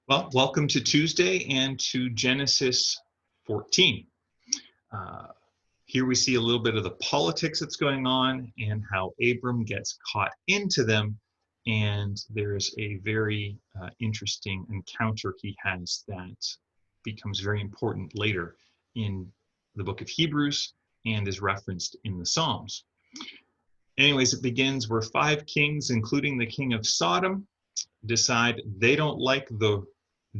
Well, welcome to Tuesday and to Genesis 14. Here we see a little bit of the politics that's going on and how Abram gets caught into them. And there's a very interesting encounter he has that becomes very important later in the book of Hebrews and is referenced in the Psalms. Anyways, it begins where 5 kings, including the king of Sodom, decide they don't like the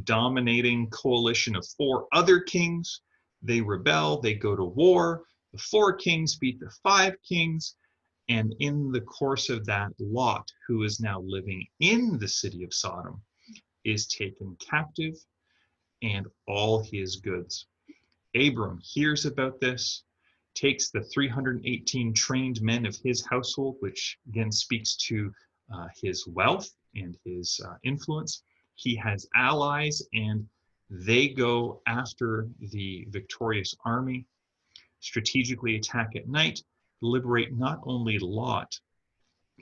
dominating coalition of 4 other kings. They rebel, they go to war. The 4 kings beat the 5 kings. And in the course of that, Lot, who is now living in the city of Sodom, is taken captive and all his goods. Abram hears about this, takes the 318 trained men of his household, which again speaks to his wealth and his influence. He has allies, and they go after the victorious army, strategically attack at night, liberate not only Lot,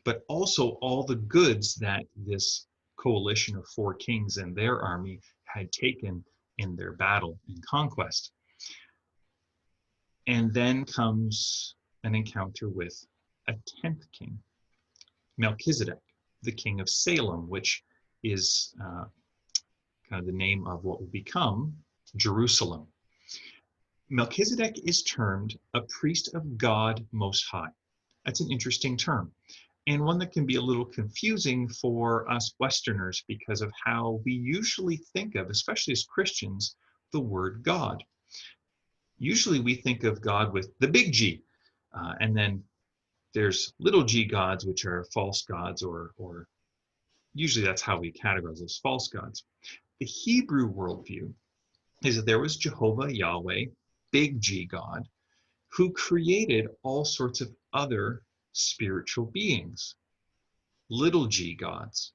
but also all the goods that this coalition of 4 kings and their army had taken in their battle and conquest. And then comes an encounter with a 10th king, Melchizedek, the king of Salem, which is kind of the name of what will become Jerusalem. Melchizedek is termed a priest of God Most High. That's an interesting term, and one that can be a little confusing for us Westerners because of how we usually think of, especially as Christians, the word God. Usually we think of God with the big G, and then there's little g gods, which are false gods, or usually that's how we categorize as false gods. The Hebrew worldview is that there was Jehovah, Yahweh, big G God, who created all sorts of other spiritual beings, little g gods.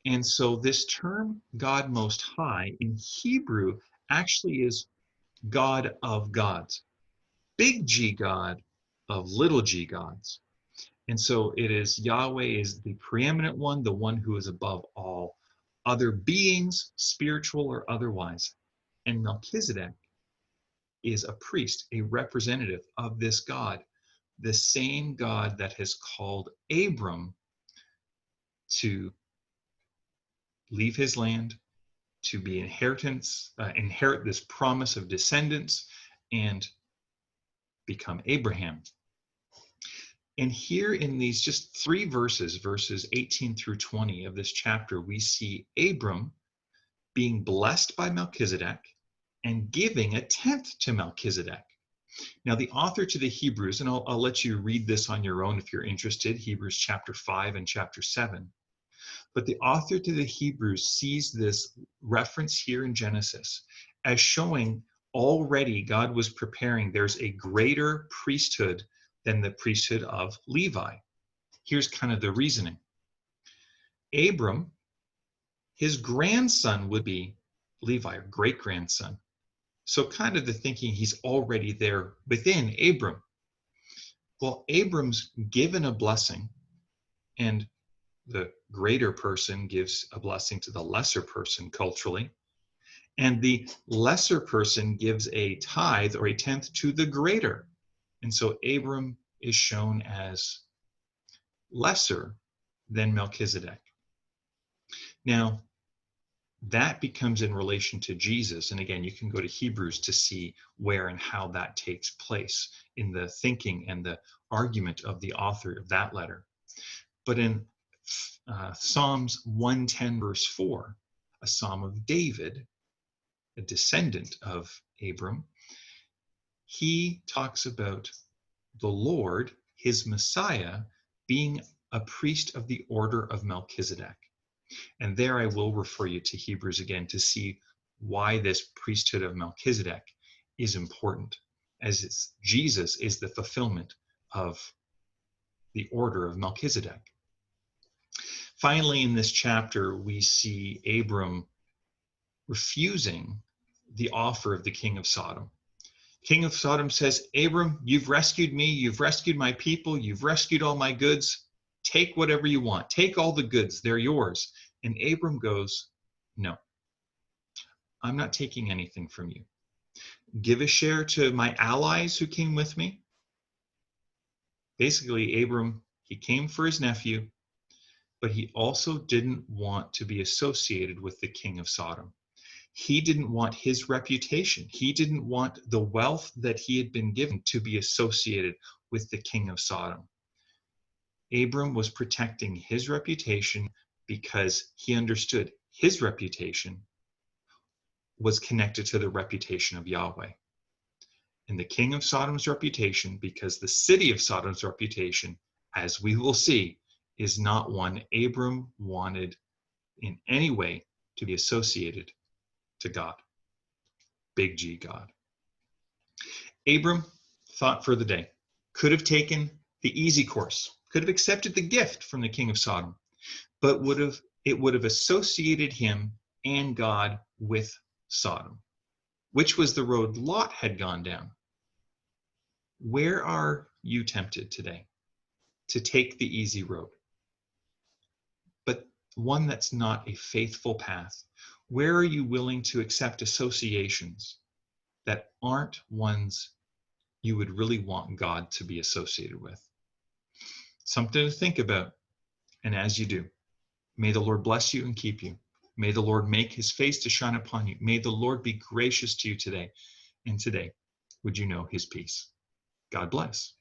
And so this term, God Most High, in Hebrew actually is God of gods, big G God of little g gods. And so it is Yahweh is the preeminent one, the one who is above all other beings, spiritual or otherwise. And Melchizedek is a priest, a representative of this God, the same God that has called Abram to leave his land, to be inherit this promise of descendants, and become Abraham. And here in these just 3 verses, verses 18 through 20 of this chapter, we see Abram being blessed by Melchizedek and giving a 10th to Melchizedek. Now, the author to the Hebrews, and I'll let you read this on your own if you're interested, Hebrews chapter 5 and chapter 7. But the author to the Hebrews sees this reference here in Genesis as showing already God was preparing. There's a greater priesthood than the priesthood of Levi. Here's kind of the reasoning. Abram, his grandson would be Levi, or great-grandson. So kind of the thinking he's already there within Abram. Well, Abram's given a blessing, and the greater person gives a blessing to the lesser person culturally, and the lesser person gives a tithe or a 10th to the greater. And so Abram is shown as lesser than Melchizedek. Now, that becomes in relation to Jesus. And again, you can go to Hebrews to see where and how that takes place in the thinking and the argument of the author of that letter. But in Psalms 110, verse 4, a psalm of David, a descendant of Abram, he talks about the Lord, his Messiah, being a priest of the order of Melchizedek. And there I will refer you to Hebrews again to see why this priesthood of Melchizedek is important, as Jesus is the fulfillment of the order of Melchizedek. Finally, in this chapter, we see Abram refusing the offer of the king of Sodom. King of Sodom says, Abram, you've rescued me, you've rescued my people, you've rescued all my goods. Take whatever you want. Take all the goods, they're yours. And Abram goes, no, I'm not taking anything from you. Give a share to my allies who came with me. Basically, Abram, he came for his nephew, but he also didn't want to be associated with the king of Sodom. He didn't want his reputation. He didn't want the wealth that he had been given to be associated with the king of Sodom. Abram was protecting his reputation because he understood his reputation was connected to the reputation of Yahweh. And the king of Sodom's reputation, because the city of Sodom's reputation, as we will see, is not one Abram wanted in any way to be associated to God. Big G God. Abram thought for the day, could have taken the easy course, could have accepted the gift from the king of Sodom, but it would have associated him and God with Sodom, which was the road Lot had gone down. Where are you tempted today to take the easy road, but one that's not a faithful path? Where are you willing to accept associations that aren't ones you would really want God to be associated with? Something to think about. And as you do, may the Lord bless you and keep you. May the Lord make his face to shine upon you. May the Lord be gracious to you today. And today, would you know his peace? God bless.